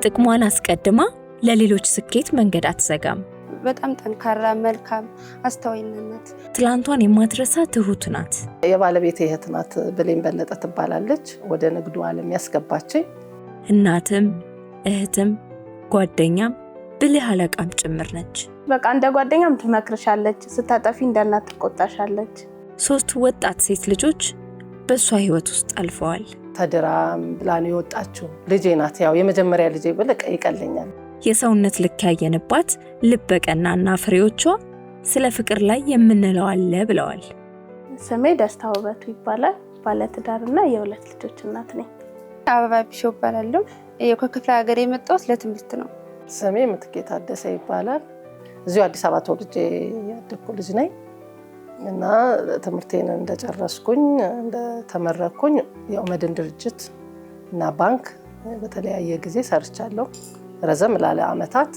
ጥቅሟን አስቀድማ ለሌሎች ስኬት መንገድ አትዘጋም። በጣም ጠንካራ፣ መልካም፣ አስተዋይነት። ትላንቷን የማትረሳ ትሁት ናት። የባለቤቴ እህት ናት፣ ብሌን በለጠ ትባላለች። ወደ ንግዱ ዓለም ያስገባችኝ እናትም እህትም ጓደኛም ብልህ አለቃም ጭምር ነች። በቃ እንደ ጓደኛም ትመክርሻለች፣ ስታጠፊ እንደ እናት ትቆጣሻለች። 3 ወጣት ሴት ልጆች በሷ ህይወት ውስጥ አልፈዋል። ተድራም ብላን የወጣችው ልጄ ናት። ያው የመጀመሪያ ልጄ ብለህ ይቀለኛል። የሰውነት ልክ ያየንባት ልበቀናና ፍሬዎቿ ስለ ፍቅር ላይ የምንለው አለ ብለዋል። ስሜ ደስታ ውበቱ ይባላል። ባለትዳርና የ2 ልጆች እናት ነኝ። አበባ ቢሾው እባላለሁ። ከክፍለ ሀገር የመጣሁት ለትምህርት ነው። ስሜ ምትኬ ታደሰ ይባላል። እዚሁ አዲስ አበባ ተወልጄ ያደግኩ ልጅ ነኝ እና ትምህርቴን እንደጨረስኩኝ እንደተመረኩኝ የኦመድን ድርጅት እና ባንክ በተለያየ ጊዜ ሰርቻለሁ ረዘም ላለ አመታት።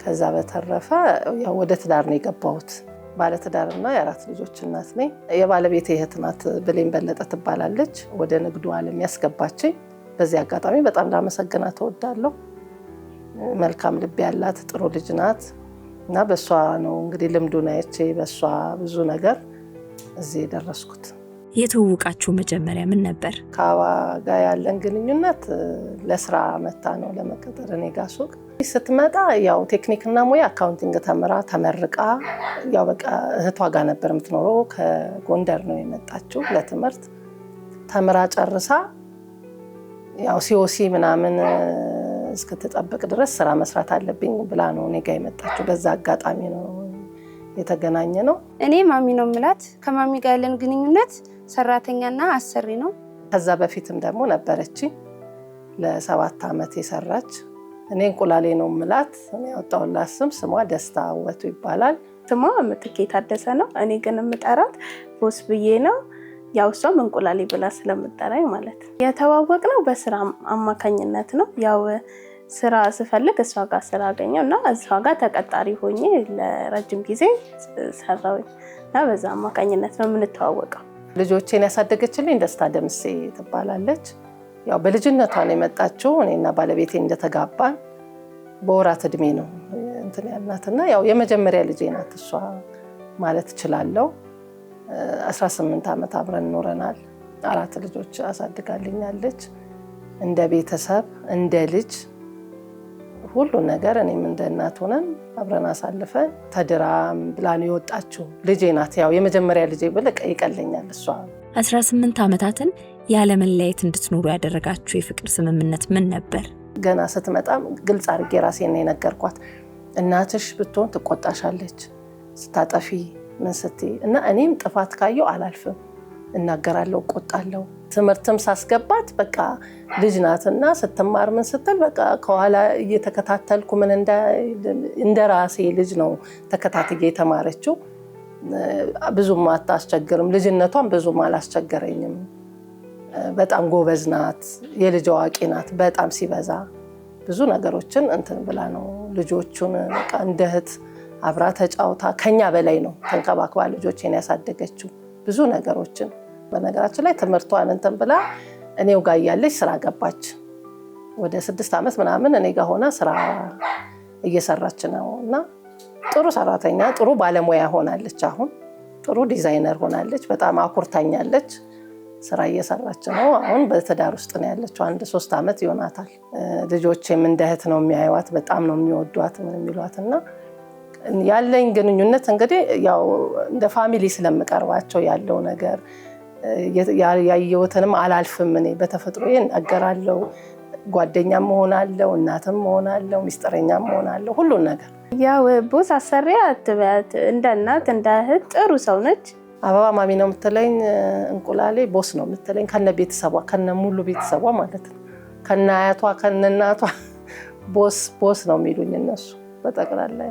ከዛ በተረፈ ያው ወደ ትዳር ነው የገባሁት። ባለትዳርና የ4 ልጆች እናት ነኝ። የባለቤቴ እህት ናት፣ ብሌን በለጠ ትባላለች። ወደ ንግዱ ዓለም ያስገባችኝ። በዚህ አጋጣሚ በጣም ላመሰግናት እወዳለሁ። መልካም ልብ ያላት ጥሩ ልጅ ናት እና በሷ ነው እንግዲህ ልምዱን አይቼ በሷ ብዙ ነገር እዚህ የደረስኩት። የተዋወቃችሁ መጀመሪያ ምን ነበር? ከአበባ ጋር ያለን ግንኙነት ለስራ መታ ነው ለመቀጠር እኔ ጋር ሱቅ ስትመጣ ያው ቴክኒክና ሙያ አካውንቲንግ ተምራ ተመርቃ ያው በቃ እህቷ ጋር ነበር የምትኖረው። ከጎንደር ነው የመጣችው ለትምህርት ተምራ ጨርሳ ያው ሲኦሲ ምናምን እስክትጠብቅ ድረስ ስራ መስራት አለብኝ ብላ ነው እኔ ጋር የመጣችው። በዛ አጋጣሚ ነው የተገናኘ ነው። እኔ ማሚ ነው የምላት። ከማሚ ጋር ያለን ግንኙነት ሰራተኛና አሰሪ ነው። ከዛ በፊትም ደግሞ ነበረች ለ7 ዓመት የሰራች። እኔ እንቁላሌ ነው የምላት። እኔ ያወጣሁላት ስሟ ደስታ ውበቱ ይባላል። ስሟ ምትኬ ታደሰ ነው። እኔ ግን የምጠራት ቦስ ብዬ ነው። ያው እሷም እንቁላሌ ብላ ስለምጠራኝ ማለት። የተዋወቅነው በስራ አማካኝነት ነው። ያው ስራ ስፈልግ እሷ ጋር ስራ አገኘው እና እሷ ጋር ተቀጣሪ ሆኜ ለረጅም ጊዜ ሰራሁኝ እና በዛ አማካኝነት ነው የምንተዋወቀው። ልጆቼን ያሳደገችልኝ ደስታ ደምሴ ትባላለች። ያው በልጅነቷ ነው የመጣችው። እኔና ባለቤቴ እንደተጋባን በወራት እድሜ ነው እንትን ያልናትና ያው የመጀመሪያ ልጄ ናት እሷ ማለት እችላለሁ። 18 ዓመት አብረን ኖረናል። 4 ልጆች አሳድጋልኛለች። እንደ ቤተሰብ እንደ ልጅ ሁሉ ነገር እኔም እንደ እናት ሆነን አብረን አሳልፈን ተድራም ብላን የወጣችው ልጄ ናት። ያው የመጀመሪያ ልጄ ብለህ ይቀለኛል እሷ። 18 ዓመታትን ያለ መለያየት እንድትኖሩ ያደረጋችሁ የፍቅር ስምምነት ምን ነበር? ገና ስትመጣም ግልጽ አድርጌ ራሴን ነው የነገርኳት። እናትሽ ብትሆን ትቆጣሻለች ስታጠፊ ምን ስትይ እና እኔም ጥፋት ካየው አላልፍም፣ እናገራለሁ፣ ቆጣለሁ። ትምህርትም ሳስገባት በቃ ልጅ ናትና ስትማር ምን ስትል በቃ ከኋላ እየተከታተልኩ ምን እንደ ራሴ ልጅ ነው ተከታትዬ የተማረችው። ብዙም አታስቸግርም። ልጅነቷን ብዙም አላስቸገረኝም። በጣም ጎበዝ ናት፣ የልጅ አዋቂ ናት። በጣም ሲበዛ ብዙ ነገሮችን እንትን ብላ ነው ልጆቹን በቃ እንደ እህት አብራ ተጫውታ ከኛ በላይ ነው ተንከባክባ ልጆቼን ያሳደገችው ብዙ ነገሮችን። በነገራችን ላይ ትምህርቷን እንትን ብላ እኔው ጋር ያለች ስራ ገባች። ወደ 6 ዓመት ምናምን እኔ ጋር ሆና ስራ እየሰራች ነው እና ጥሩ ሰራተኛ ጥሩ ባለሙያ ሆናለች። አሁን ጥሩ ዲዛይነር ሆናለች። በጣም አኩርታኛለች። ስራ እየሰራች ነው። አሁን በትዳር ውስጥ ነው ያለችው። 1-3 ዓመት ይሆናታል። ልጆቼም እንደ እህት ነው የሚያዩዋት። በጣም ነው የሚወዷት ምን የሚሏትና ያለኝ ግንኙነት እንግዲህ ያው እንደ ፋሚሊ ስለምቀርባቸው ያለው ነገር ያየሁትንም አላልፍም። እኔ በተፈጥሮዬ እናገራለሁ። ጓደኛም ሆናለሁ፣ እናትም ሆናለሁ፣ ሚስጥረኛም ሆናለሁ፣ ሁሉን ነገር። ያው ቦስ አሰሪያ አትበያት፣ እንደ እናት እንደ እህት ጥሩ ሰው ነች። አበባ ማሚ ነው የምትለኝ፣ እንቁላሌ ቦስ ነው የምትለኝ። ከነ ቤተሰቧ ከነ ሙሉ ቤተሰቧ ማለት ነው። ከነ አያቷ ከነ እናቷ ቦስ ነው የሚሉኝ እነሱ በጠቅላላ።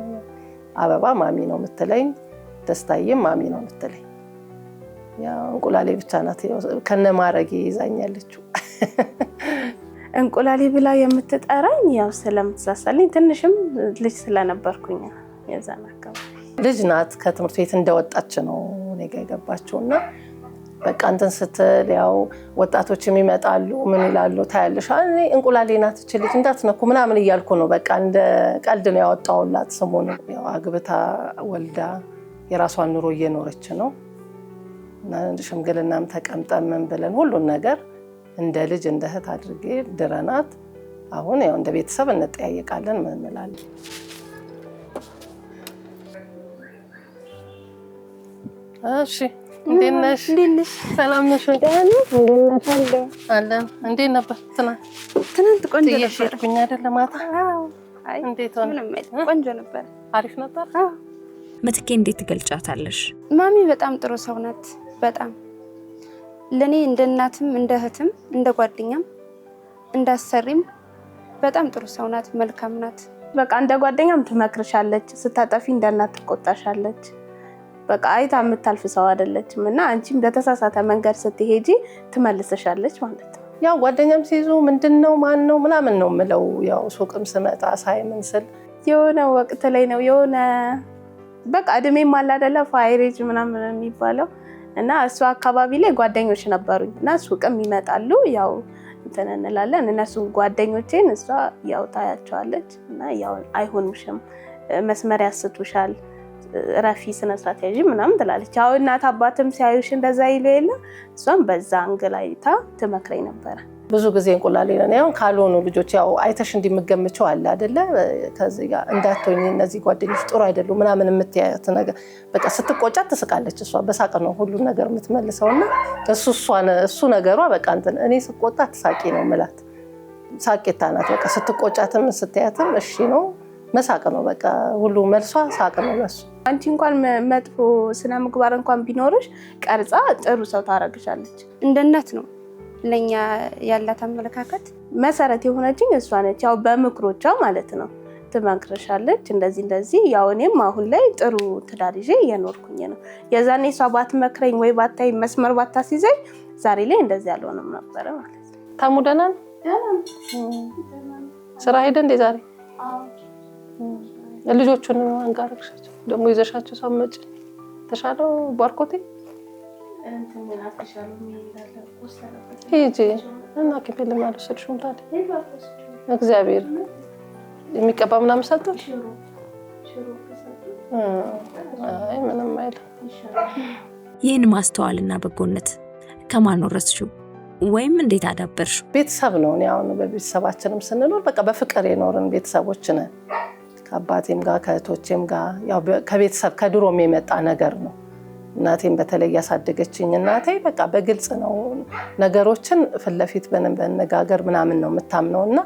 አበባ ማሚ ነው የምትለኝ፣ ደስታዬም ማሚ ነው የምትለኝ። ያው እንቁላሌ ብቻ ናት ከነ ማረጌ ይዛኛለችው። እንቁላሌ ብላ የምትጠራኝ ያው ስለምትሳሳልኝ ትንሽም ልጅ ስለነበርኩኝ የዛን አካባቢ ልጅ ናት። ከትምህርት ቤት እንደወጣች ነው እኔ ጋር የገባችውና በቃ እንትን ስትል ያው ወጣቶችም ይመጣሉ ምን ይላሉ ታያለሽ እኔ እንቁላሌ ናት እቺ ልጅ እንዳትነኩ ምናምን እያልኩ ነው በቃ እንደ ቀልድ ነው ያወጣውላት ስሙን ያው አግብታ ወልዳ የራሷን ኑሮ እየኖረች ነው እና ሽምግልናም ተቀምጠን ብለን ሁሉን ነገር እንደ ልጅ እንደ እህት አድርጌ ድረናት አሁን ያው እንደ ቤተሰብ እንጠያየቃለን ምን እንላለን እሺ እንዴት ነሽ ሰላም ነሽ አለን እንዴት ነበር ትናንት ቆንጆ ነበር እየሸጥኩኝ አይደል ማታ አይ እንዴት ሆነ ቆንጆ ነበር አሪፍ ነበር ምትኬ እንዴት ትገልጫታለሽ? ማሚ በጣም ጥሩ ሰው ናት በጣም ለኔ እንደ እናትም እንደ እህትም እንደ ጓደኛም እንዳሰሪም በጣም ጥሩ ሰው ናት መልካም ናት በቃ እንደ ጓደኛም ትመክርሻለች ስታጠፊ እንደ እናት ትቆጣሻለች በቃ አይታ የምታልፍ ሰው አይደለችም እና አንቺም በተሳሳተ መንገድ ስትሄጂ ትመልስሻለች ማለት ነው ያው ጓደኛም ሲይዙ ምንድነው ማን ነው ምናምን ነው ምለው ያው ሱቅም ስመጣ ሳይመን ስል የሆነ ወቅት ላይ ነው የሆነ በቃ እድሜም አለ አይደለ ፋይሬጅ ምናምን የሚባለው እና እሱ አካባቢ ላይ ጓደኞች ነበሩኝ እና ሱቅም ይመጣሉ ያው እንትን እንላለን እነሱ ጓደኞቼን እሷ ያው ታያቸዋለች እና ያው አይሆንሽም መስመር ያስቱሻል ረፊ ስነስርዓት ያጂ ምናምን ትላለች ያው እናት አባትም ሲያዩሽ እንደዛ ይሉ የለ እሷም በዛ አንግላይታ ትመክረኝ ነበር ብዙ ጊዜ እንቁላሌ ነው ያው ካልሆኑ ልጆች ያው አይተሽ እንዲመገምቸው አለ አይደለ ከዚህ ጋር እንዳትሆኝ እነዚህ ጓደኞች ጥሩ አይደሉ ምናምን የምትያያት ነገር በቃ ስትቆጫት ትስቃለች እሷ በሳቅ ነው ሁሉ ነገር የምትመልሰውና እሱ ነገሯ በቃ እንትን እኔ ስቆጣት ሳቂ ነው ማለት ሳቂታ ናት በቃ ስትቆጫትም ስትያትም እሺ ነው መሳቅ ነው በቃ ሁሉ መልሷ ሳቅ ነው ለሱ አንቺ እንኳን መጥፎ ስነ ምግባር እንኳን ቢኖርሽ ቀርጻ ጥሩ ሰው ታረግሻለች እንደ እናት ነው ለኛ ያላት አመለካከት መሰረት የሆነችኝ እሷ ነች ያው በምክሮቿ ማለት ነው ትመክርሻለች እንደዚህ ያው እኔም አሁን ላይ ጥሩ ትዳር ይዤ እየኖርኩኝ ነው የዛኔ እሷ ባትመክረኝ ወይ ባታይ መስመር ባታስይዘኝ ዛሬ ላይ እንደዚህ ያልሆነም ነበር ማለት ነው ታሙደና ስራ ሄደ እንደ ዛሬ ልጆቹን አንጋርክሻቸው ደሞ ይዘሻቸው ሳመጭ ተሻለው ባርኮቴ እንትን ምናፍሻሉ ሚላለ ቆስተለበት ሂጂ እና ከፈለ ማለት ሰድሽም ታዲያ እግዚአብሔር የሚቀባ ምናምን ሰጥቶሽ አይ ምንም አይደል ይህን ማስተዋልና በጎነት ከማን ወረስሽው ወይም እንዴት አዳበርሽው? ቤተሰብ ነው ያው በቤተሰባችንም ስንኖር በቃ በፍቅር የኖርን ቤተሰቦች ነን ከአባቴም ጋር ከእህቶቼም ጋር ያው ከቤተሰብ ከድሮም የመጣ ነገር ነው እናቴም በተለይ ያሳደገችኝ እናቴ በቃ በግልጽ ነው ነገሮችን ፍለፊት በነጋገር ምናምን ነው የምታምነውና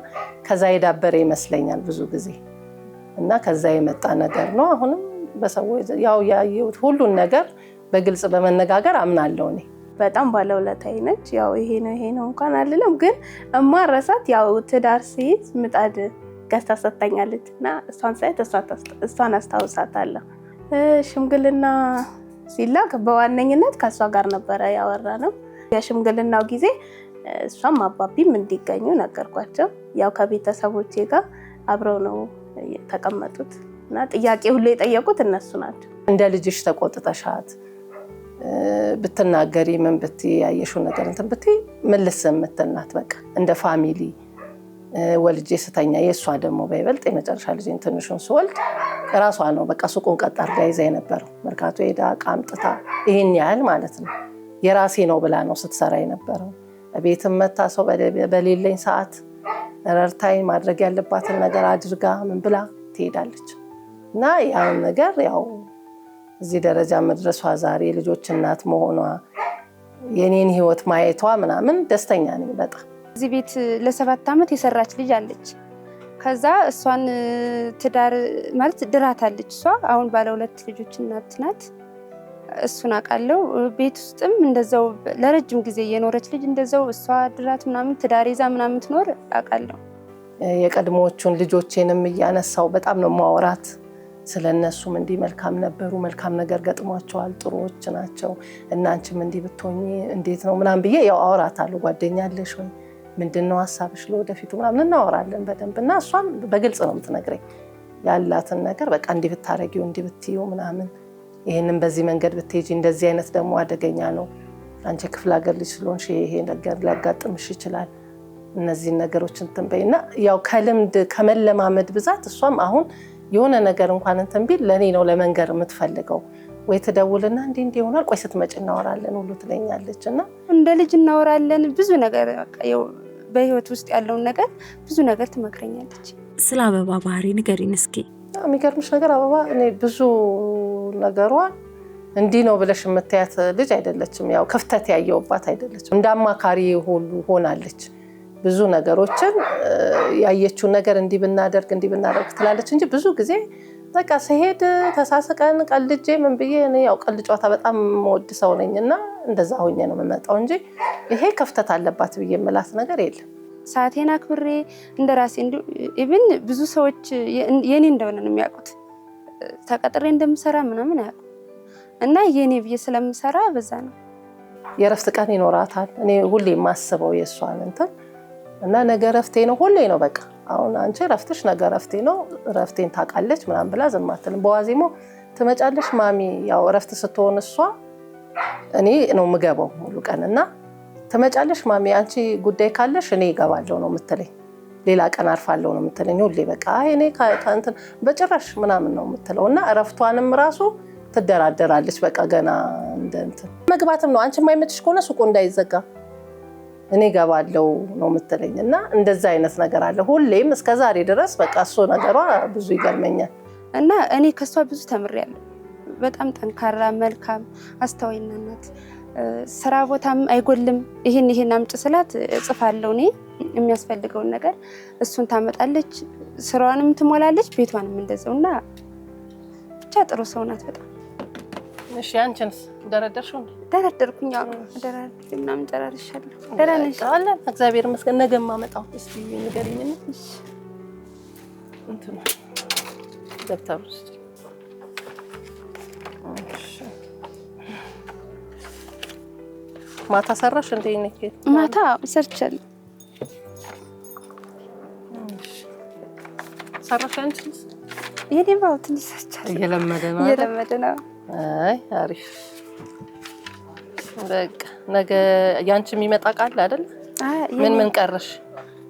ከዛ የዳበረ ይመስለኛል ብዙ ጊዜ እና ከዛ የመጣ ነገር ነው አሁንም በሰዎች ያው ያየሁት ሁሉን ነገር በግልጽ በመነጋገር አምናለሁ እኔ በጣም ባለውለታዬ ነች ያው ይሄ ነው እንኳን አይደለም ግን እማረሳት ያው ትዳር ሲይዝ ምጣድ ገዝታ ሰጣኛለችና እሷን ሳይት እሷን አስታውሳታለሁ ሽምግልና ሲላክ በዋነኝነት ከሷ ጋር ነበር ያወራነው የሽምግልናው ጊዜ እሷም አባቢም እንዲገኙ ነገርኳቸው ያው ከቤተሰቦቼ ጋር አብረው ነው ተቀመጡት እና ጥያቄ ሁሉ የጠየቁት እነሱ ናቸው እንደ ልጅሽ ተቆጥተሻት ብትናገሪ ምን ብትይ ያየሽው ነገር እንትን ብትይ መልስ የምትልናት በቃ እንደ ፋሚሊ ወልጄ ስተኛ የሷ ደግሞ በይበልጥ የመጨረሻ ልጅን ትንሹን ስወልድ ራሷ ነው በቃ ሱቁን ቀጥ አድርጋ ይዛ የነበረው መርካቶ ሄዳ ቃምጥታ ይሄን ያህል ማለት ነው የራሴ ነው ብላ ነው ስትሰራ የነበረው ቤትም መታ ሰው በሌለኝ ሰዓት ረርታይ ማድረግ ያለባትን ነገር አድርጋ ምን ብላ ትሄዳለች እና ያን ነገር ያው እዚህ ደረጃ መድረሷ ዛሬ ልጆች እናት መሆኗ የኔን ህይወት ማየቷ ምናምን ደስተኛ ነኝ በጣም እዚህ ቤት ለ7 አመት የሰራች ልጅ አለች ከዛ እሷን ትዳር ማለት ድራታለች እሷ አሁን ባለ 2 ልጆች እናት ናት እሱን አቃለው ቤት ውስጥም እንደዛው ለረጅም ጊዜ የኖረች ልጅ እንደዛው እሷ ድራት ምናምን ትዳር ይዛ ምናምን ትኖር አቃለው የቀድሞዎቹን ልጆቼንም ያነሳው በጣም ነው ማወራት ስለነሱም እንዲ መልካም ነበሩ መልካም ነገር ገጥሟቸዋል ጥሩዎች ናቸው እናንቺም እንዲ ብትሆኚ እንዴት ነው ምናምን ብዬ ያው አወራታለሁ ጓደኛለሽ ወይ ምንድነው ሐሳብሽ ለወደፊቱ ምናምን እናወራለን በደንብና እሷም በግልጽ ነው የምትነግረኝ ያላትን ነገር በቃ እንዲ ብታረጊው እንዲ ብትዩ ምናምን ይሄንን በዚህ መንገድ ብትሄጂ እንደዚህ አይነት ደግሞ አደገኛ ነው አንቺ ክፍለ ሀገር ልጅ ስለሆንሽ ይሄ ነገር ሊያጋጥምሽ ይችላል እነዚህ ነገሮች እንትን በይና ያው ከልምድ ከመለማመድ ብዛት እሷም አሁን የሆነ ነገር እንኳን እንትን ቢል ለኔ ነው ለመንገር የምትፈልገው ወይ ትደውልና እንዴ ይሆናል ቆይ ስትመጪ እናወራለን ሁሉ ትለኛለች እና እንደ ልጅ እናወራለን ብዙ ነገር በቃ ያው በህይወት ውስጥ ያለውን ነገር ብዙ ነገር ትመክረኛለች። ስለ አበባ ባህሪ ንገሪን እስኪ። የሚገርምሽ ነገር አበባ እኔ ብዙ ነገሯ እንዲህ ነው ብለሽ የምታያት ልጅ አይደለችም። ያው ክፍተት ያየውባት አይደለችም። እንደ አማካሪ ሁሉ ሆናለች። ብዙ ነገሮችን ያየችው ነገር እንዲህ ብናደርግ ትላለች እንጂ ብዙ ጊዜ በቃ ሲሄድ ተሳስቀን ቀልጄ ምን ብዬ እኔ ያው ቀልድ ጨዋታ በጣም ወድ ሰው ነኝና እንደዛ ሆኜ ነው የምመጣው እንጂ ይሄ ክፍተት አለባት ብዬ የምላት ነገር የለም። ሰዓቴን አክብሬ እንደራሴ ኢቭን ብዙ ሰዎች የኔ እንደሆነ ነው የሚያውቁት። ተቀጥሬ እንደምሰራ ምናምን አያውቁ እና የኔ ብዬ ስለምሰራ በዛ ነው። የረፍት ቀን ይኖራታል። እኔ ሁሌ የማስበው የሷን እንትን እና ነገ ረፍቴ ነው ሁሌ ነው በቃ አሁን አንቺ ረፍትሽ ነገ ረፍቴ ነው ረፍቴን ታውቃለች ምናምን ብላ ዝም አትልም። በዋዜማው ትመጫለሽ ማሚ ያው ረፍት ስትሆን እሷ እኔ ነው የምገባው ሙሉ ቀንና ትመጫለሽ ማሚ አንቺ ጉዳይ ካለሽ እኔ እገባለሁ ነው የምትለኝ። ሌላ ቀን አርፋለሁ ነው የምትለኝ ሁሌ በቃ እኔ እንትን በጭራሽ ምናምን ነው የምትለውና ረፍቷንም ራሱ ትደራደራለች በቃ ገና እንደ እንትን መግባትም ነው አንቺ የማይመችሽ ከሆነ ሱቁ እንዳይዘጋ እኔ እገባለሁ ነው የምትለኝና እንደዛ አይነት ነገር አለ ሁሌም እስከዛሬ ድረስ በቃ እሱ ነገሯ ብዙ ይገርመኛል። እና እኔ ከሷ ብዙ ተምሬያለሁ። በጣም ጠንካራ መልካም አስተዋይና ናት። ስራ ቦታም አይጎልም። ይሄን አምጪ ስላት እጽፋለሁ እኔ የሚያስፈልገውን ነገር እሱን ታመጣለች። ስራዋንም ትሞላለች ቤቷንም እንደዛውና ብቻ ጥሩ ሰው ናት በጣም። እሺ አንቺንስ ደረደርሽው? ደረደርኩኝ ምናምን ጨራርሻለሁ። ደህና ነሽ? አለ እግዚአብሔር ይመስገን። ነገ ማመጣው እስቲ ንገሪኝ። እሺ እንትን ደብተር ውስጥ ማታ ሰራሽ እንዴ? ነክ ማታ ሰርቻለሁ። ሰራሽ አንቺስ? የኔባው ትንሽ ሰርቻለሁ። እየለመደ ነው። አይ አሪፍ በቃ ነገ ያንቺ የሚመጣ ቃል አይደል? ምን ቀረሽ?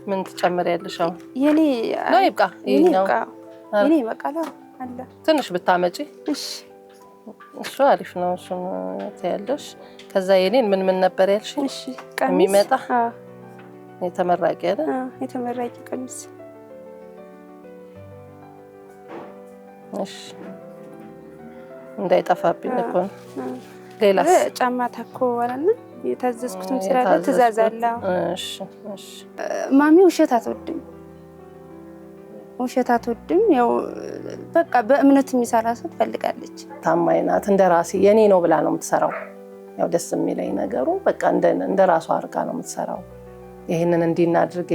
ምን ትጨምሪያለሽ? አሁን የኔ ነው ይብቃ። የኔ በቃላ አለ ትንሽ ብታመጪ እሺ እሱ አሪፍ ነው። እሱን ታያለሽ። ከዛ የኔን ምን ነበር ያልሽ? እሺ የሚመጣ የተመራቂ አይደል? የተመራቂ ቀሚስ እሺ እንዳይጠፋብኝ እኮ ነው። ሌላስ? ጫማ ታኮ ወራና የታዘዝኩትም ስላለ ተዛዛላ። እሺ እሺ ማሚ ውሸት አትወድም። ያው በቃ በእምነት የሚሰራ ሰው ትፈልጋለች። ታማኝ ናት። እንደራሴ የኔ ነው ብላ ነው የምትሰራው። ያው ደስ የሚለኝ ነገሩ በቃ እንደራሷ አርጋ ነው የምትሰራው። ይሄንን እንዲናድርግ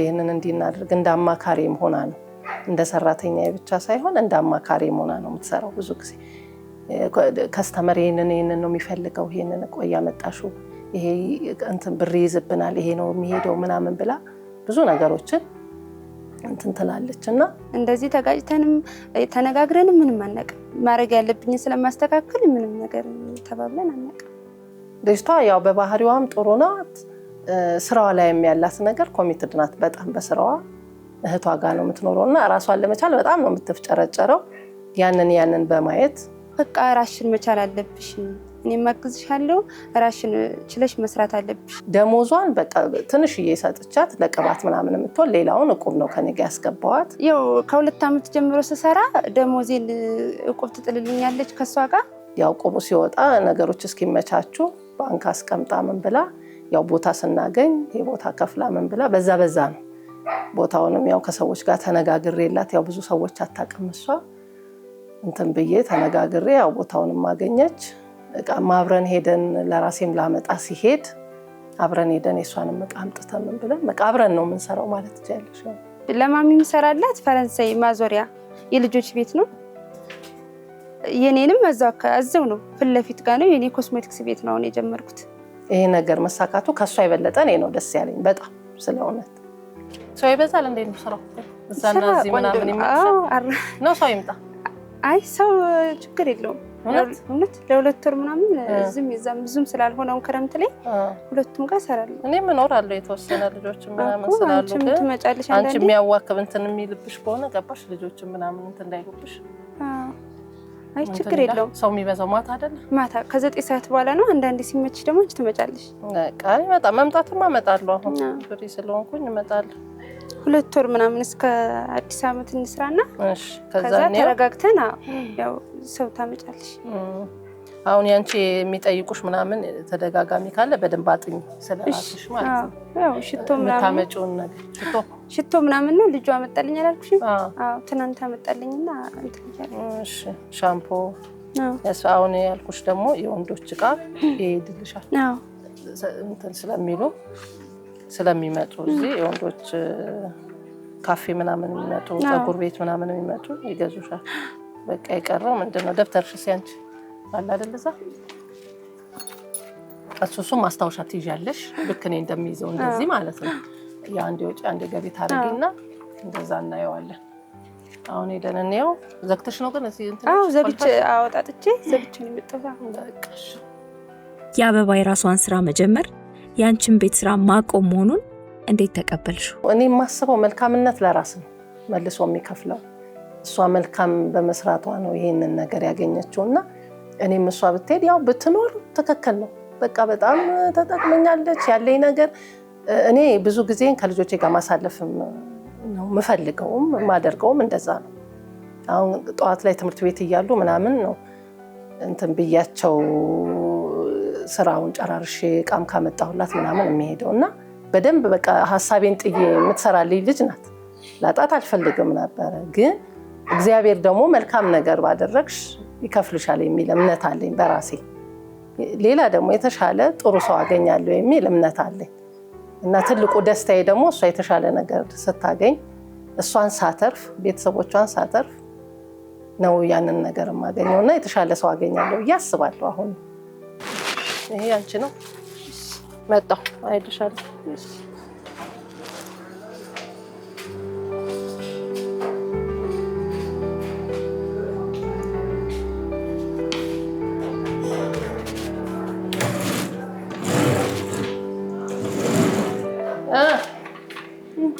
እንደ አማካሪም ሆና ነው እንደ ሰራተኛ ብቻ ሳይሆን እንደ አማካሪም ሆና ነው የምትሰራው። ብዙ ጊዜ ከስተመር ይሄንን ነው የሚፈልገው፣ ይሄንን ቆያ መጣሹ ይሄ እንትን ብር ይዝብናል፣ ይሄ ነው የሚሄደው ምናምን ብላ ብዙ ነገሮችን እንትን ትላለችና እንደዚህ ተጋጭተንም ተነጋግረንም ምንም አናውቅም። ማድረግ ያለብኝ ስለማስተካከል ምንም ነገር ተባብለን አናውቅም። ልጅቷ ያው በባህሪዋም ጥሩ ናት። ስራዋ ላይ ያላት ነገር ኮሚትድ ናት በጣም በስራዋ። እህቷ ጋር ነው የምትኖረውና ራሷን ለመቻል በጣም ነው የምትፍጨረጨረው። ያንን በማየት በቃ ራስሽን መቻል አለብሽ፣ እኔ ማግዝሻለሁ፣ ራስሽን ችለሽ መስራት አለብሽ። ደሞዟን በቃ ትንሽዬ ሰጥቻት ለቅባት ምናምን የምትሆን ሌላውን እቁብ ነው ከኔ ጋር ያስገባዋት። ያው ከ2 ዓመት ጀምሮ ስሰራ ደሞዜን እቁብ ትጥልልኛለች ከሷ ጋር። ያው እቁቡ ሲወጣ ነገሮች እስኪመቻቹ ባንክ አስቀምጣ ምን ብላ ያው ቦታ ስናገኝ የቦታ ከፍላ ምን ብላ በዛ ነው ቦታውንም ያው ከሰዎች ጋር ተነጋግሬላት ያው ብዙ ሰዎች አታውቅም እሷ እንትን ብዬ ተነጋግሬ ያው ቦታውንም ማገኘች። እቃ ማብረን ሄደን ለራሴም ላመጣ ሲሄድ አብረን ሄደን የሷንም እቃ አምጥተን ምን ብለን በቃ አብረን ነው የምንሰራው ማለት ትችያለሽ። ለማሚ ምሰራላት ፈረንሳይ ማዞሪያ የልጆች ቤት ነው። የኔንም እዛው ነው ፊት ለፊት ጋር ነው። የኔ ኮስሜቲክስ ቤት ነው የጀመርኩት። ይሄ ነገር መሳካቱ ከሷ የበለጠ እኔ ነው ደስ ያለኝ በጣም ስለሆነት። ሰው ይበዛል እንዴ ነው ስራው? እዛና እዚህ ምናምን ይመጣል ነው ሰው ይምጣ? አይ ሰው ችግር የለውም። እውነት ለ2 ወር ምናምን ዝም ይዛም ብዙም ስላልሆነው ክረምት ላይ ሁለቱም ጋር ሰራለሁ። እኔ እኖራለሁ የተወሰነ ልጆች ምናምን ስላሉ ግን አንቺ የሚያዋክብ እንትን የሚልብሽ ከሆነ ገባሽ ልጆች ምናምን እንትን እንዳይሉብሽ። አይ ችግር የለውም። ሰው የሚበዛው ማታ አይደለ? ማታ ከ9 ሰዓት በኋላ ነው። አንዳንዴ ሲመችሽ ደግሞ አንቺ ትመጫለሽ። ቃል መምጣትማ እመጣለሁ። አሁን ፍሪ ስለሆንኩኝ እመጣለሁ። 2 ወር ምናምን እስከ አዲስ ዓመት እንስራና እሺ፣ ከዛ ተረጋግተን ያው ሰው ታመጫለሽ። አሁን ያንቺ የሚጠይቁሽ ምናምን ተደጋጋሚ ካለ በደንብ አጥኝ ስለራስሽ ማለት ነው። ያው ሽቶ ምናምን ታመጪውን ነገር ሽቶ ምናምን ነው ልጁ አመጣልኝ አላልኩሽም? ትናንት አመጣልኝና እንትን ይያለሽ። እሺ፣ ሻምፖ አሁን ያልኩሽ ደግሞ የወንዶች ዕቃ ይሄድልሻል። እንትን ስለሚመጡ እዚህ የወንዶች ካፌ ምናምን የሚመጡ ፀጉር ቤት ምናምን የሚመጡ ይገዙሻል። በቃ የቀረው ምንድነው ደብተርሽ ሲያንቺ አለ አይደል? እዛ እሱም ማስታወሻ ትይዣለሽ። ልክ እኔ እንደሚይዘው እንደዚህ ማለት ነው። የአንድ ወጪ አንድ ገቢ ታረጊና እንደዛ እናየዋለን። አሁን ሄደን እንየው። ዘግተሽ ነው ግን እዚህ እንትን? ዘግቼ አወጣጥቼ ዘግቼ ነው የምጠፋው። በቃሽ። የአበባ የራሷን ስራ መጀመር ያንቺን ቤት ስራ ማቆም መሆኑን እንዴት ተቀበልሽው? እኔ የማስበው መልካምነት ለራስ ነው መልሶ የሚከፍለው። እሷ መልካም በመስራቷ ነው ይሄንን ነገር ያገኘችውና እኔም እሷ ብትሄድ ያው ብትኖር ትክክል ነው። በቃ በጣም ተጠቅመኛለች ያለኝ ነገር። እኔ ብዙ ጊዜ ከልጆቼ ጋር ማሳለፍ ነው የምፈልገውም የማደርገውም እንደዛ ነው። አሁን ጠዋት ላይ ትምህርት ቤት እያሉ ምናምን ነው እንትን ብያቸው ስራውን ጨራርሼ ቃም ካመጣሁላት ምናምን የሚሄደውና በደንብ በቃ ሐሳቤን ጥዬ የምትሰራልኝ ልጅ ናት። ላጣት አልፈልግም ነበር። ግን እግዚአብሔር ደግሞ መልካም ነገር ባደረግሽ ይከፍልሻል የሚል እምነት አለኝ በራሴ። ሌላ ደግሞ የተሻለ ጥሩ ሰው አገኛለሁ የሚል እምነት አለኝ እና ትልቁ ደስታዬ ደግሞ እሷ የተሻለ ነገር ስታገኝ እሷን ሳተርፍ ቤተሰቦቿን ሳተርፍ ነው ያንን ነገር የማገኘውና የተሻለ ሰው አገኛለሁ ብዬ አስባለሁ። አሁን ይሄ አንቺ ነው መጣሁ አይልሻለሁ።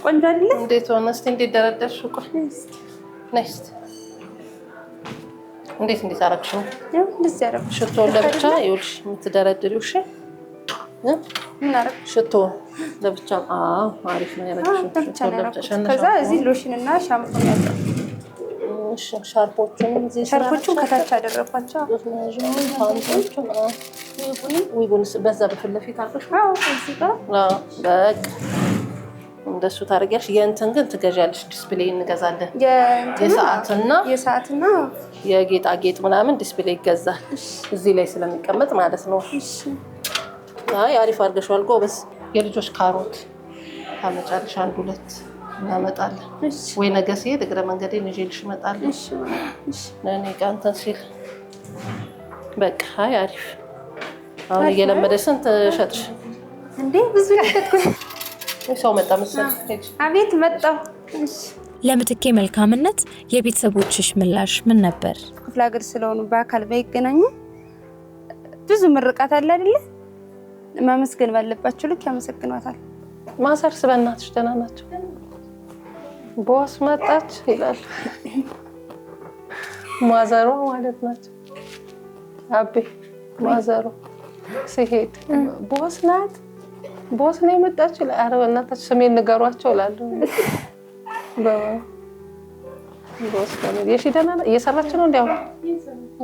ቆንጆ አይደለ? እንዴት ሆነ? እስቲ እንዴት ደረደርሽ? ቆይ ነይስት እንዴት አረግሽ? ያው እንደዚህ አረግሽ። ሽቶ ለብቻ ይኸውልሽ የምትደረድሪው። እሺ ምን አረግ? ሽቶ ለብቻ። አሪፍ ነው ያረግሽው። ሽቶ ለብቻ ከዛ እዚህ ሎሽን እና ሻምፖ ያለው። እሺ ሻርፖቹን ከታች አደረኳቸው። ሻምፖቹን ዊጉንስ በዛ በፊት ለፊት አልኩሽ። እዚህ ጋር በቃ እንደሱ ታደርጊያለሽ። የእንትን ግን ትገዣለሽ። ዲስፕሌይ እንገዛለን። የሰዓትና የጌጣጌጥ ምናምን ዲስፕሌይ ይገዛል እዚህ ላይ ስለሚቀመጥ ማለት ነው። አይ አሪፍ አድርገሽዋል ጎበዝ። የልጆች ካሮት ታመጫለሽ 1-2 እናመጣለን። ወይ ነገ ሲሄድ እግረ መንገዴን ይዤልሽ እመጣለሁ። ለእኔ ጋር እንትን ሲል በቃ አይ አሪፍ። አሁን እየለመደሽ ስንት ሸጥሽ እንዴ? ብዙ ሸጥኩኝ። ሰው መጣ መሰለኝ። አቤት መጣሁ። ለምትኬ መልካምነት የቤተሰቦችሽ ምላሽ ምን ነበር? ክፍለ ሀገር ስለሆኑ በአካል ባይገናኙ ብዙ ምርቃት አለ አይደለ? ማመስገን ባለባቸው ልክ ያመሰግኗታል። ማሰርስ በእናትሽ ደህና ናቸው? ቦስ መጣች ይላል ማዘሯ ማለት ናቸው። አቤ ማዘሯ ሲሄድ ቦስ ናት ቦስ ነው የመጣችው። ኧረ በእናታችሁ ስሜን ንገሯቸው እላለሁ። ቦስ ነው የሺደና እየሰራች ነው እንዲያው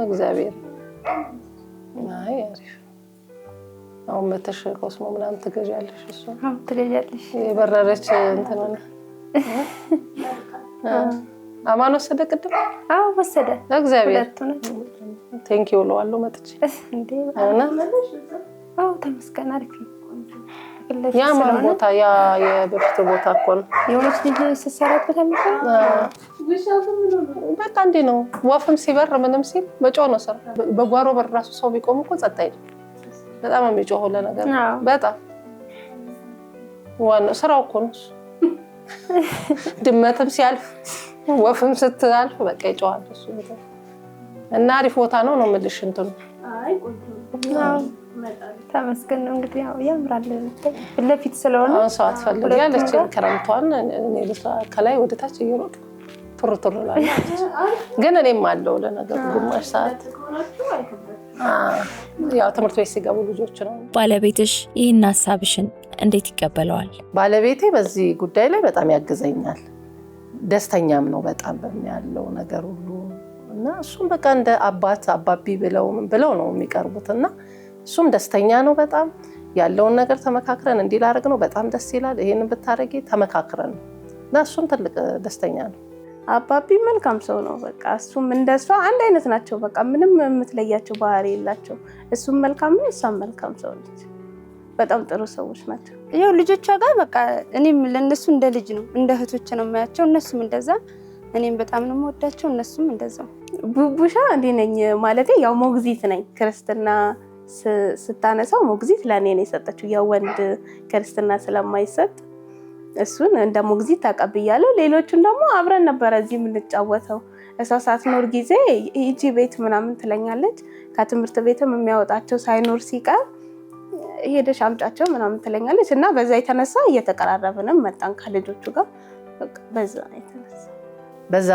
እግዚአብሔር። አይ አሪፍ። አሁን መተሽ ኮስሞ ምናምን ትገዣለሽ? እሱ ትገዣለሽ? የበረረች እንትን ነው። አማን ወሰደ ቅድም? አዎ ወሰደ። እግዚአብሔር ቴንክ ዩ እለዋለሁ መጥቼ እንዴ። አዎ ተመስገን አሪፍ ነው። ያ ማን ቦታ ያ የበፊት ቦታ እኮ ነው። የሆነች ልጅ ስትሰራበት አልነበረ? በቃ እንዴ ነው። ወፍም ሲበር ምንም ሲል መጮህ ነው ስራ። በጓሮ በር ራሱ ሰው ቢቆም እኮ ጸጥ አይልም። በጣም የሚጮኸው ለነገር በጣም ዋናው ስራው እኮ ነው። ድመትም ሲያልፍ ወፍም ስትላልፍ በቃ ይጮሃል እሱ። እና አሪፍ ቦታ ነው የምልሽ እንትኑ ተመስገን ነው እንግዲህ ያው ያምራል ለፊት ስለሆነ ሰው አትፈልጊያለሽ ክረምቷን እኔ ከላይ ወደ ታች እየሮጥኩ ቱር ላለች ግን እኔም አለው ለነገሩ ግማሽ ሰዓት ያው ትምህርት ቤት ሲገቡ ልጆች ነው። ባለቤትሽ ይህን ሐሳብሽን እንዴት ይቀበለዋል? ባለቤቴ በዚህ ጉዳይ ላይ በጣም ያግዘኛል። ደስተኛም ነው በጣም በሚያለው ነገር ሁሉ እና እሱም በቃ እንደ አባቢ ብለው ነው የሚቀርቡትና እሱም ደስተኛ ነው በጣም ያለውን ነገር ተመካክረን እንዲላረግ ነው በጣም ደስ ይላል። ይሄንን ብታረጊ ተመካክረን እና እሱም ትልቅ ደስተኛ ነው። አባቢ መልካም ሰው ነው በቃ እሱም እንደሷ አንድ አይነት ናቸው በቃ ምንም የምትለያቸው ባህሪ የላቸው። እሱም መልካም ነው እሷም መልካም ሰው ነች። በጣም ጥሩ ሰዎች ናቸው። ያው ልጆቿ ጋር በቃ እኔም ለነሱ እንደ ልጅ ነው እንደ እህቶች ነው የማያቸው። እነሱም እንደዛ እኔም በጣም ነው የምወዳቸው እነሱም እንደዛው። ቡቡሻ እንዴ ነኝ ማለቴ ያው ሞግዚት ነኝ ክርስትና ስታነሳው ሞግዚት ለኔ ነው የሰጠችው ያው ወንድ ክርስትና ስለማይሰጥ እሱን እንደ ሞግዚት ተቀብያለሁ። ሌሎቹን ደግሞ አብረን ነበር እዚህ የምንጫወተው። እሷ ሳትኖር ጊዜ ሂጂ ቤት ምናምን ትለኛለች። ከትምህርት ቤትም የሚያወጣቸው ሳይኖር ሲቀር ሄደሽ አምጫቸው ምናምን ትለኛለች እና በዛ የተነሳ እየተቀራረብንም መጣን ከልጆቹ ጋር በዛ የተነሳ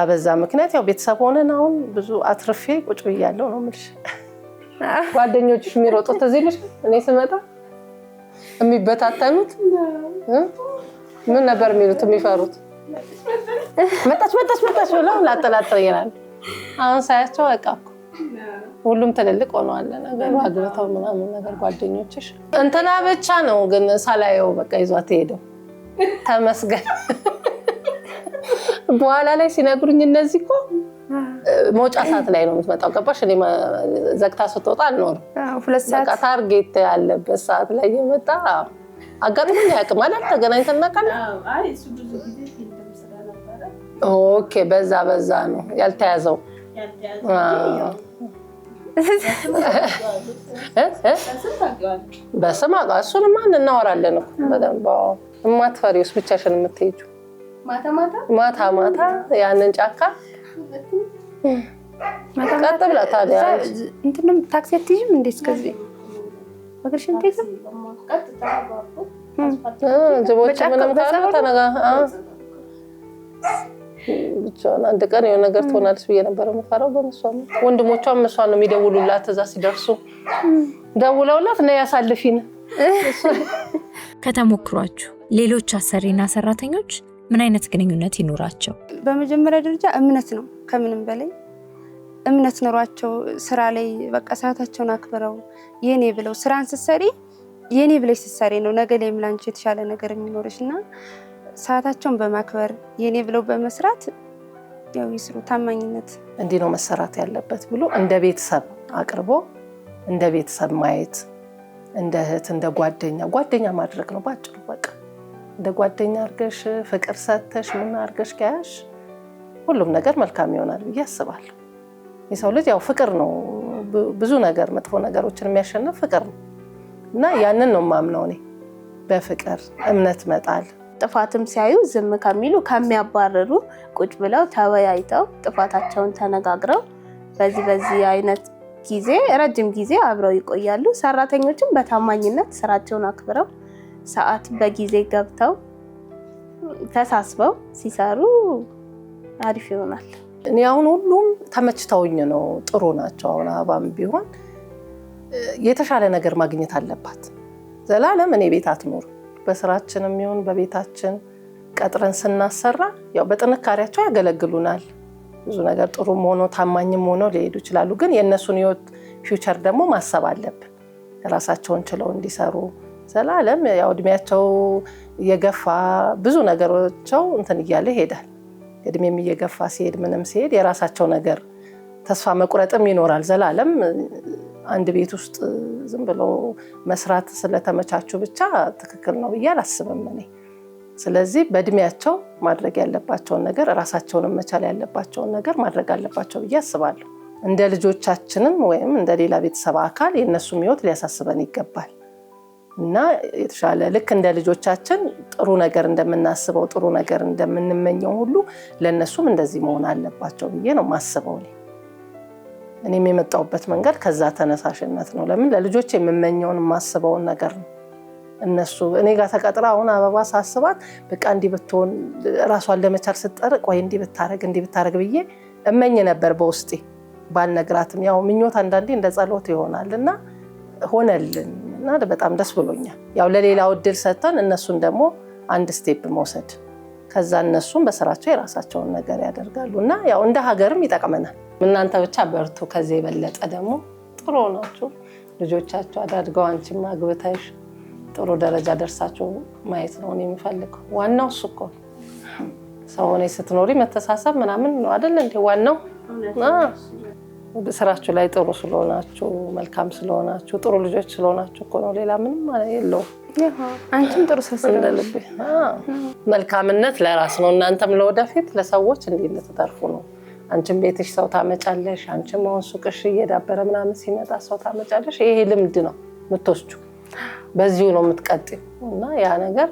በዛ ምክንያት ያው ቤተሰብ ሆነን አሁን ብዙ አትርፌ ቁጭ ብያለሁ ነው የምልሽ። ጓደኞችሽ የሚሮጡት እዚህ ልጅ እኔ ስመጣ የሚበታተኑት ምን ነበር የሚሉት የሚፈሩት መጣች ብለው ላጠላጥረኛል። አሁን ሳያቸው በቃ ሁሉም ትልልቅ ሆነዋል ነገር አግብተው ምናምን ነገር ጓደኞችሽ እንትና ብቻ ነው ግን ሳላየው በቃ ይዟት ሄደው ተመስገን። በኋላ ላይ ሲነግሩኝ እነዚህ እኮ መውጫ ሰዓት ላይ ነው የምትመጣው ገባሽ? እኔ ዘግታ ስትወጣ አልኖርም። ሁለት ሰዓት በቃ ታርጌት ያለበት ሰዓት ላይ የመጣ አጋጥሞኝ አያውቅም አይደል? ተገናኝተን እናውቃለን። አይ እሱ ብዙ ጊዜ ፊልም ስለነበረ ኦኬ በዛ ነው ያልተያዘው በስማ እሱንማ እናወራለን እኮ በደንብ የማትፈሪውስ ብቻሽን የምትሄጂው ማታ ያንን ጫካ ቀጥ ብላ ታዲያ እንትንም ታክሲ አትይዥም እንዴ? እስከዚህ በግርሽን ትይዝም ጅቦች ምንም ካሉ ተነጋ ብቻውን አንድ ቀን የሆነ ነገር ትሆናለች ብዬ ነበር የምፈራው። በመሷም ወንድሞቿም እሷን ነው የሚደውሉላት እዛ ሲደርሱ ደውለውላት ነው ያሳልፊን። ከተሞክሯችሁ ሌሎች አሰሪና ሰራተኞች ምን አይነት ግንኙነት ይኖራቸው? በመጀመሪያ ደረጃ እምነት ነው ከምንም በላይ እምነት ኖሯቸው ስራ ላይ በቃ ሰዓታቸውን አክብረው የኔ ብለው ስራን ስትሰሪ የኔ ብለሽ ስትሰሪ ነው ነገ ላይ ምላንቺ የተሻለ ነገር የሚኖርሽና ሰዓታቸውን በማክበር የኔ ብለው በመስራት ያው ይስሩ። ታማኝነት እንዲህ ነው መሰራት ያለበት ብሎ እንደ ቤተሰብ አቅርቦ እንደ ቤተሰብ ማየት እንደ እህት እንደ ጓደኛ ማድረግ ነው ባጭሩ። በቃ እንደ ጓደኛ አርገሽ ፍቅር ሰተሽ ምን አርገሽ ከያሽ ሁሉም ነገር መልካም ይሆናል ብዬ አስባለሁ። የሰው ልጅ ያው ፍቅር ነው ብዙ ነገር መጥፎ ነገሮችን የሚያሸንፍ ፍቅር ነው እና ያንን ነው ማምነው እኔ በፍቅር እምነት መጣል። ጥፋትም ሲያዩ ዝም ከሚሉ ከሚያባረሩ ቁጭ ብለው ተወያይተው ጥፋታቸውን ተነጋግረው በዚህ አይነት ጊዜ ረጅም ጊዜ አብረው ይቆያሉ። ሰራተኞችም በታማኝነት ስራቸውን አክብረው ሰዓት በጊዜ ገብተው ተሳስበው ሲሰሩ አሪፍ ይሆናል። እኔ አሁን ሁሉም ተመችተውኝ ነው ጥሩ ናቸው። አሁን አባም ቢሆን የተሻለ ነገር ማግኘት አለባት። ዘላለም እኔ ቤት አትኖር በስራችንም ይሁን በቤታችን ቀጥረን ስናሰራ ያው በጥንካሬያቸው ያገለግሉናል። ብዙ ነገር ጥሩም ሆኖ ታማኝም ሆኖ ሊሄዱ ይችላሉ። ግን የነሱን ህይወት ፊውቸር ደግሞ ማሰብ አለብን። ራሳቸውን ችለው እንዲሰሩ ዘላለም ያው እድሜያቸው እየገፋ ብዙ ነገሮቻቸው እንትን እያለ ይሄዳል። እድሜም እየገፋ ሲሄድ ምንም ሲሄድ የራሳቸው ነገር ተስፋ መቁረጥም ይኖራል። ዘላለም አንድ ቤት ውስጥ ዝም ብሎ መስራት ስለተመቻቹ ብቻ ትክክል ነው ብዬ አላስብም እኔ። ስለዚህ በእድሜያቸው ማድረግ ያለባቸውን ነገር ራሳቸውን መቻል ያለባቸውን ነገር ማድረግ አለባቸው ብዬ አስባለሁ። እንደ ልጆቻችንም ወይም እንደ ሌላ ቤተሰብ አካል የነሱም ህይወት ሊያሳስበን ይገባል እና የተሻለ ልክ እንደ ልጆቻችን ጥሩ ነገር እንደምናስበው ጥሩ ነገር እንደምንመኘው ሁሉ ለነሱም እንደዚህ መሆን አለባቸው ብዬ ነው ማስበው እኔ። እኔም የመጣሁበት መንገድ ከዛ ተነሳሽነት ነው። ለምን ለልጆች የምመኘውን ማስበውን ነገር ነው። እነሱ እኔ ጋር ተቀጥራ አሁን አበባ ሳስባት በቃ እንዲህ ብትሆን ራሷን ለመቻል ስትጠርቅ ወይ እንዲህ ብታረግ ብዬ እመኝ ነበር በውስጤ ባልነግራትም። ያው ምኞት አንዳንዴ እንደ ጸሎት ይሆናልና ሆነልንና በጣም ደስ ብሎኛል። ያው ለሌላው እድል ሰጥተን እነሱን ደግሞ አንድ ስቴፕ መውሰድ ከዛ እነሱም በስራቸው የራሳቸውን ነገር ያደርጋሉና ያው እንደ ሀገርም ይጠቅመናል። እናንተ ብቻ በርቱ። ከዚህ የበለጠ ደግሞ ጥሩ ናችሁ። ልጆቻችሁ አዳድገው አንቺም አግብተሽ ጥሩ ደረጃ ደርሳችሁ ማየት ነው የምፈልገው። ዋናው እሱ እኮ ሰው ሆነሽ ስትኖሪ መተሳሰብ ምናምን ነው አይደል እንዴ? ዋናው ስራችሁ ላይ ጥሩ ስለሆናችሁ መልካም ስለሆናችሁ ጥሩ ልጆች ስለሆናችሁ እኮ ነው። ሌላ ምንም የለውም። አንቺም ጥሩ ስለሰለልብ መልካምነት ለራስ ነው። እናንተም ለወደፊት ለሰዎች እንድትተርፉ ነው። አንቺም ቤትሽ ሰው ታመጫለሽ፣ አንቺም አሁን ሱቅሽ እየዳበረ ምናምን ሲመጣ ሰው ታመጫለሽ። ይሄ ልምድ ነው የምትወስጁ፣ በዚሁ ነው የምትቀጥዩ እና ያ ነገር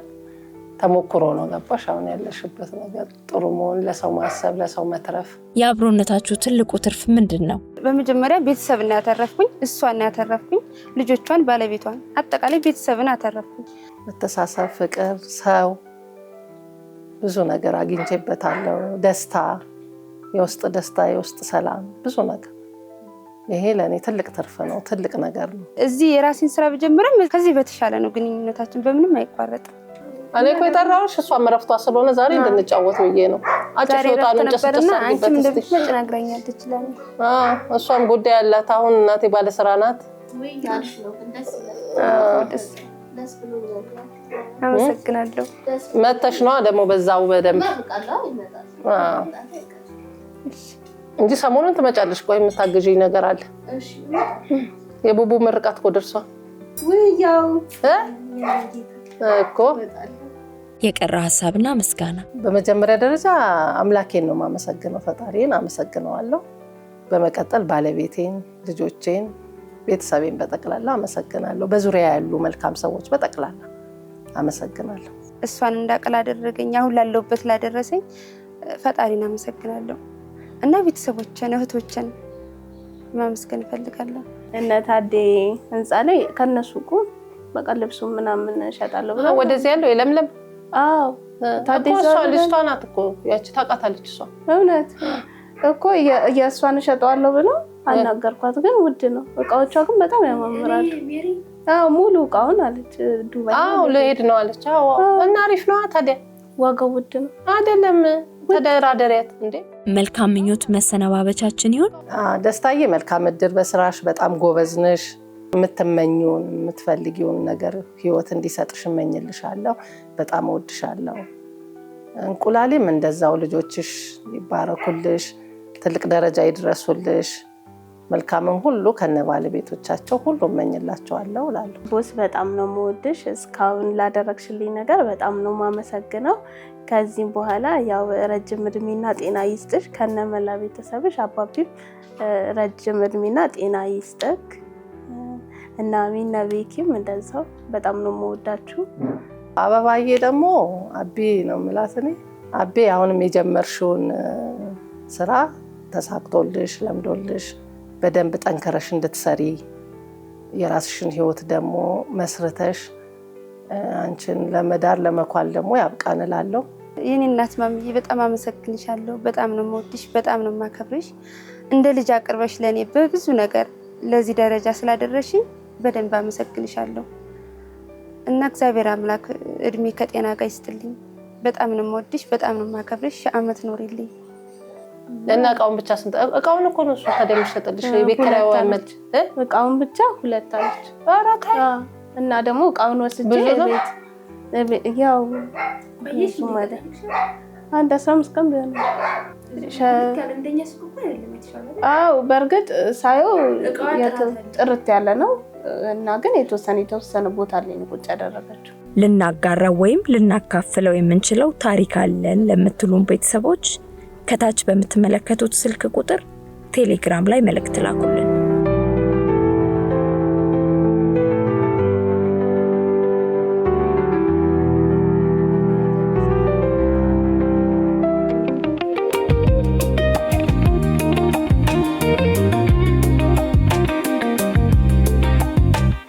ተሞክሮ ነው። ገባሽ? አሁን ያለሽበት ነገር ጥሩ መሆን፣ ለሰው ማሰብ፣ ለሰው መትረፍ። የአብሮነታችሁ ትልቁ ትርፍ ምንድን ነው? በመጀመሪያ ቤተሰብን ያተረፍኩኝ፣ እሷን ያተረፍኩኝ፣ ልጆቿን፣ ባለቤቷን፣ አጠቃላይ ቤተሰብን አተረፍኩኝ። መተሳሰብ፣ ፍቅር፣ ሰው ብዙ ነገር አግኝቼበታለሁ። ደስታ፣ የውስጥ ደስታ፣ የውስጥ ሰላም፣ ብዙ ነገር። ይሄ ለኔ ትልቅ ትርፍ ነው፣ ትልቅ ነገር ነው። እዚህ የራሴን ስራ በጀመረም ከዚህ በተሻለ ነው ግንኙነታችን፣ በምንም አይቋረጥም። እኔ እኮ የጠራሁሽ እሷም እረፍቷ ስለሆነ ዛሬ እንድንጫወት ብዬ ነው። አጭሽውታን ነበርና አንቺም እንደምትመጭ ነግራኛለች ለኔ። እሷም ጉዳይ ያላት አሁን እናቴ ባለ ስራ ናት። አመሰግናለሁ። መተሽ ነው ደግሞ በዛው በደንብ እንጂ ሰሞኑን ትመጫለሽ። ቆይ የምታግዢኝ ነገር አለ። እሺ የቡቡ ምርቃት እኮ ደርሷል። ወያው እኮ የቀረ ሐሳብና ምስጋና። በመጀመሪያ ደረጃ አምላኬን ነው ማመሰግነው፣ ፈጣሪን አመሰግነዋለሁ። በመቀጠል ባለቤቴን፣ ልጆቼን፣ ቤተሰቤን በጠቅላላ አመሰግናለሁ። በዙሪያ ያሉ መልካም ሰዎች በጠቅላላ አመሰግናለሁ። እሷን እንዳቀል አደረገኝ፣ አሁን ላለሁበት ላደረሰኝ ፈጣሪን አመሰግናለሁ እና ቤተሰቦችን፣ እህቶችን ማመስገን ፈልጋለሁ። እነ ታዴ ህንጻ ላይ ከነሱ እኮ በቃ ልብሱ ምናምን ሸጣለሁ ብለው ወደዚህ ያለው የለምለም ታዴ እሷ ልጅቷ ናት እኮ ያቺ ታውቃታለች። እሷ እውነት እኮ የእሷን ሸጠዋለሁ ብለው አናገርኳት፣ ግን ውድ ነው። እቃዎቿ ግን በጣም ያማምራሉ። ሙሉ እቃውን አለች ዱባይ ልሄድ ነው አለች። እና አሪፍ ነው ታዲያ፣ ዋጋው ውድ ነው አይደለም? ተደራደሪያት እንዴ። መልካም ምኞት መሰነባበቻችን ይሁን። ደስታዬ መልካም እድል በስራሽ፣ በጣም ጎበዝ ነሽ። የምትመኙን የምትፈልጊውን ነገር ህይወት እንዲሰጥሽ እመኝልሻለሁ። በጣም እወድሻለሁ። እንቁላሌም እንደዛው ልጆችሽ ይባረኩልሽ፣ ትልቅ ደረጃ ይድረሱልሽ። መልካምን ሁሉ ከነባለቤቶቻቸው ሁሉ እመኝላቸዋለሁ እላለሁ። ቦስ በጣም ነው የምወድሽ። እስካሁን ላደረግሽልኝ ነገር በጣም ነው የማመሰግነው። ከዚህም በኋላ ያው ረጅም እድሜና ጤና ይስጥሽ ከነመላ ቤተሰብሽ። አባቢም ረጅም እድሜና ጤና ይስጥክ እና ሚና ቤኪም እንደዛው በጣም ነው የምወዳችሁ። አበባዬ ደግሞ አቤ ነው የምላት እኔ። አቤ አሁንም የጀመርሽውን ስራ ተሳክቶልሽ ለምዶልሽ በደንብ ጠንከረሽ እንድትሰሪ የራስሽን ህይወት ደግሞ መስርተሽ አንቺን ለመዳር ለመኳል ደግሞ ያብቃን እላለሁ። የኔ እናት ማምዬ በጣም አመሰግንሻለሁ። በጣም ነው የምወድሽ፣ በጣም ነው የማከብርሽ። እንደ ልጅ አቅርበሽ ለኔ በብዙ ነገር ለዚህ ደረጃ ስላደረሽኝ በደንብ አመሰግንሻለሁ እና እግዚአብሔር አምላክ እድሜ ከጤና ጋር ይስጥልኝ። በጣም ነው የምወድሽ፣ በጣም ነው የማከብርሽ። አመት ኖሪልኝ። እና እቃውን ብቻ ስንት እቃውን እኮ ነው እሷ ታዲያ የምትሸጥልሽ? የቤት ኪራዩ አመት እቃውን ብቻ 2 አለች። ኧረ ተይ። እና ደግሞ እቃውን ወስጄ ቤት ያው በየሱ ማለት አንድ 15 ቀን ቢሆን በእርግጥ ሳየው ጥርት ያለ ነው እና ግን የተወሰነ ቦታ ላይ ነው ቁጭ ያደረገችው። ልናጋራው ወይም ልናካፍለው የምንችለው ታሪክ አለን ለምትሉን ቤተሰቦች ከታች በምትመለከቱት ስልክ ቁጥር ቴሌግራም ላይ መልእክት ላኩልን።